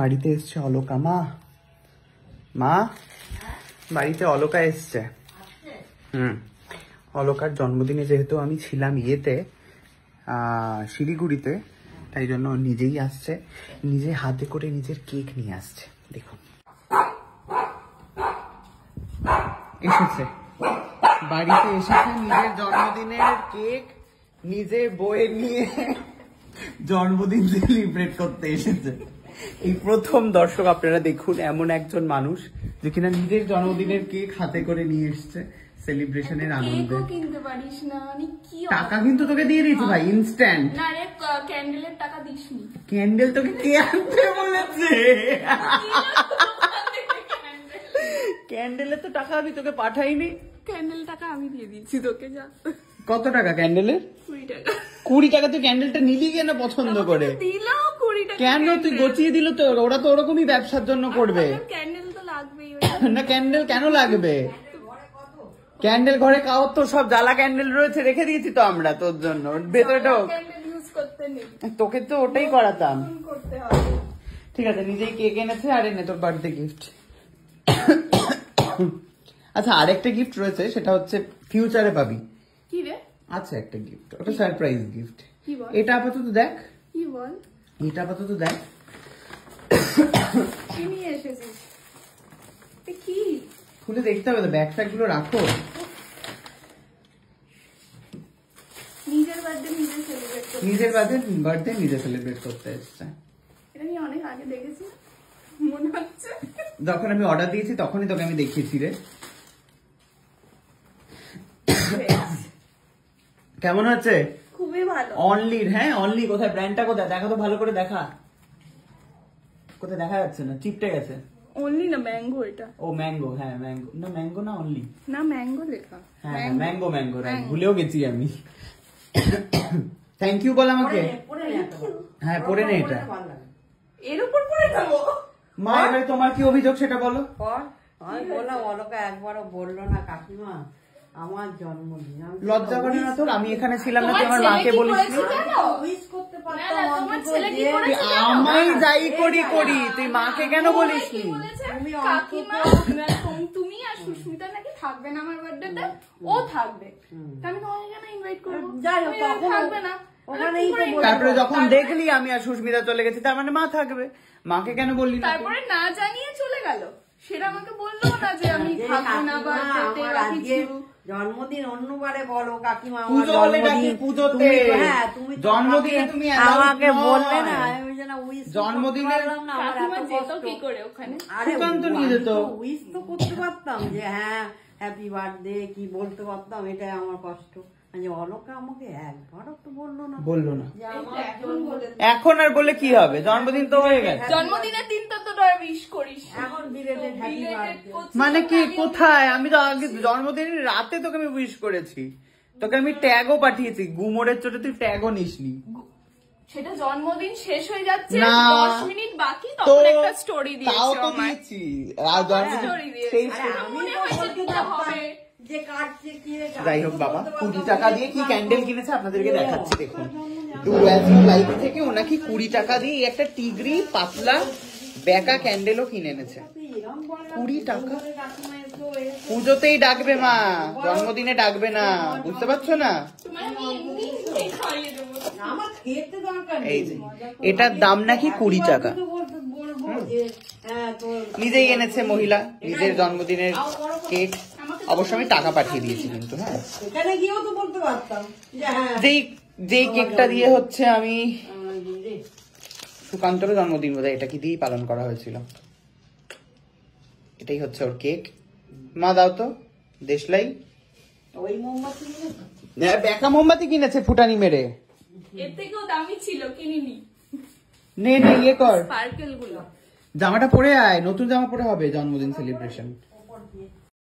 বাড়িতে এসছে অলোকা। মা মা বাড়িতে অলোকা এসছে। অলোকার জন্মদিনে যেহেতু আমি ছিলাম ইয়েতে শিলিগুড়িতে, তাই জন্য নিজেই আসছে, নিজে হাতে করে নিজের কেক নিয়ে আসছে। দেখুন এসেছে, বাড়িতে এসেছে নিজের জন্মদিনের কেক নিজে বয়ে নিয়ে জন্মদিন সেলিব্রেট করতে এসেছে। এই প্রথম দর্শক আপনারা দেখুন এমন একজন মানুষ যে কিনা নিজের জন্মদিনের কেক হাতে করে নিয়ে এসছে সেলিব্রেশনের আনন্দে। কিনতে পারিস না, মানে কি টাকা কিন্তু তোকে দিয়ে দিয়েছি ভাই ইনস্ট্যান্ট। না রে, ক্যান্ডেলের টাকা দিসনি। ক্যান্ডেল তোকে কে আনতে বলেছে? ক্যান্ডেলের তো টাকা আমি তোকে পাঠাইনি। ক্যান্ডেল টাকা আমি দিয়ে দিয়েছি তোকে। যা। কত টাকা ক্যান্ডেলের? 20 টাকা। 20 টাকা তুই ক্যান্ডেলটা নিলি কেন পছন্দ করে? দিলো 20 টাকা। কেন তুই গচিয়ে দিল তো? ওরা তো ওরকমই ব্যবসার জন্য করবে। ক্যান্ডেল তো লাগবেই। না ক্যান্ডেল কেন লাগবে? ক্যান্ডেল ঘরে কাও তো সব জ্বালা ক্যান্ডেল রয়েছে, রেখে দিয়েছি তো আমরা তোর জন্য। ভেতরে ঢোক। ক্যান্ডেল ইউজ করতে নেই, তোকে তো ওটাই করাতাম। করতে হবে। ঠিক আছে, নিজেই কেক এনেছে আর এনে তোর বার্থডে গিফট। আচ্ছা আরেকটা গিফট রয়েছে, সেটা হচ্ছে ফিউচারে পাবি। কি রে? আচ্ছা একটা গিফট, ওটা সারপ্রাইজ গিফট। কি বল? এটা আপাতত দেখ। কি বল? এটা আপাতত দেখ। কি নিয়ে এসেছিস? কি খুলে দেখতে হবে তো, ব্যাগ ট্যাগ গুলো রাখো। নিজের বার্থডে নিজে সেলিব্রেট করতে। নিজের বার্থডে নিজে সেলিব্রেট করতে এসছে। এটা আমি অনেক আগে দেখেছি মনে হচ্ছে। যখন আমি অর্ডার দিয়েছি তখনই তোকে আমি দেখিয়েছি রে। কেমন হচ্ছে? খুবই ভালো। অনলি, হ্যাঁ অনলি। কোথায় ব্র্যান্ডটা কোথায় দেখা তো, ভালো করে দেখা। কোথায় দেখা যাচ্ছে না, চিপটে গেছে। অনলি না ম্যাঙ্গো এটা। ও ম্যাঙ্গো, হ্যাঁ ম্যাঙ্গো। না ম্যাঙ্গো না অনলি। না ম্যাঙ্গো লেখা। হ্যাঁ ম্যাঙ্গো ম্যাঙ্গো রাইট, ভুলেও গেছি আমি। থ্যাংক ইউ বল আমাকে। হ্যাঁ পরে নে এটা। এর উপর পরে যাবো। মা এবারে তোমার কি অভিযোগ সেটা বলো। আমি বললাম অলোকা একবারও বললো না কাকিমা আমার জন্মদিন। লজ্জা করে না তোর? আমি এখানে ছিলাম না, তুই আমার মাকে বলিস? আমায় যাই করি করি, তুই মাকে কেন বলিস? তুমি আর সুস্মিতা নাকি থাকবে না আমার বার্থডেতে, ও থাকবে। আমি তোমাকে কেন ইনভাইট করবো? যাই হোক থাকবে না। তারপরে যখন দেখলি আমি আর সুস্মিতা চলে গেছি, তার মানে মা থাকবে। মাকে কেন বললি? তারপরে না জানিয়ে চলে গেল, সেটা আমাকে বললো না যে আমি থাকবো না বার্থডেতে। জন্মদিন অন্যবারে বলো কাকিমা পুজো হলে নাকি পুজোতে? হ্যাঁ তুমি জন্মদিনে তুমি আমাকে বললে না, আমি যেন উইশ জন্মদিনে না আমার এত যেত কষ্ট কি করে ওখানে? আরে সুকান্ত নিয়ে যেত। উইশ তো করতে পারতাম যে হ্যাঁ হ্যাপি বার্থডে কি বলতে পারতাম, এটাই আমার কষ্ট। অলোকা আমাকে একবারও তো বললো না। এখন আর বলে কি হবে, জন্মদিন তো হয়ে গেছে। জন্মদিনের দিন তো তোরা উইশ করিস এখন বিলেটেড হ্যাপি বার্থডে মানে কি কোথায়? আমি তো আগে জন্মদিনের রাতে তোকে আমি উইশ করেছি, তোকে আমি ট্যাগও পাঠিয়েছি। গুমোরের চোটে তুই ট্যাগও নিসনি। সেটা জন্মদিন শেষ হয়ে যাচ্ছে, না 10 মিনিট বাকি, তখন একটা স্টোরি দিয়েছি। তাও তো দিয়েছি। আর জন্মদিন সেই মনে হয়েছে দিতে হবে। যাই হোক বাবা, 20 টাকা দিয়ে কি ক্যান্ডেল কিনেছে আপনাদেরকে দেখাচ্ছি। দেখুন লাইভ থেকে ও নাকি 20 টাকা দিয়ে একটা টিগরি পাতলা বেকা ক্যান্ডেলও কিনে এনেছে। 20 টাকা। পুজোতেই ডাকবে মা, জন্মদিনে ডাকবে না, বুঝতে পারছো না? এই যে এটার দাম নাকি 20 টাকা। নিজেই এনেছে মহিলা নিজের জন্মদিনের কেক। অবশ্য আমি টাকা পাঠিয়ে দিয়েছি কিন্তু। হ্যাঁ যেই কেকটা দিয়ে হচ্ছে আমি সুকান্তর জন্মদিন বোধহয় এটা কি দিয়েই পালন করা হয়েছিল। এটাই হচ্ছে ওর কেক। মা দাও তো দেশলাই। ওই মোমবাতি বেকা মোমবাতি কিনেছে ফুটানি মেরে। এর থেকেও দামি ছিল, কিনিনি। নে ইয়ে কর, স্পার্কেল গুলো। জামাটা পরে আয়, নতুন জামা পরে হবে জন্মদিন সেলিব্রেশন।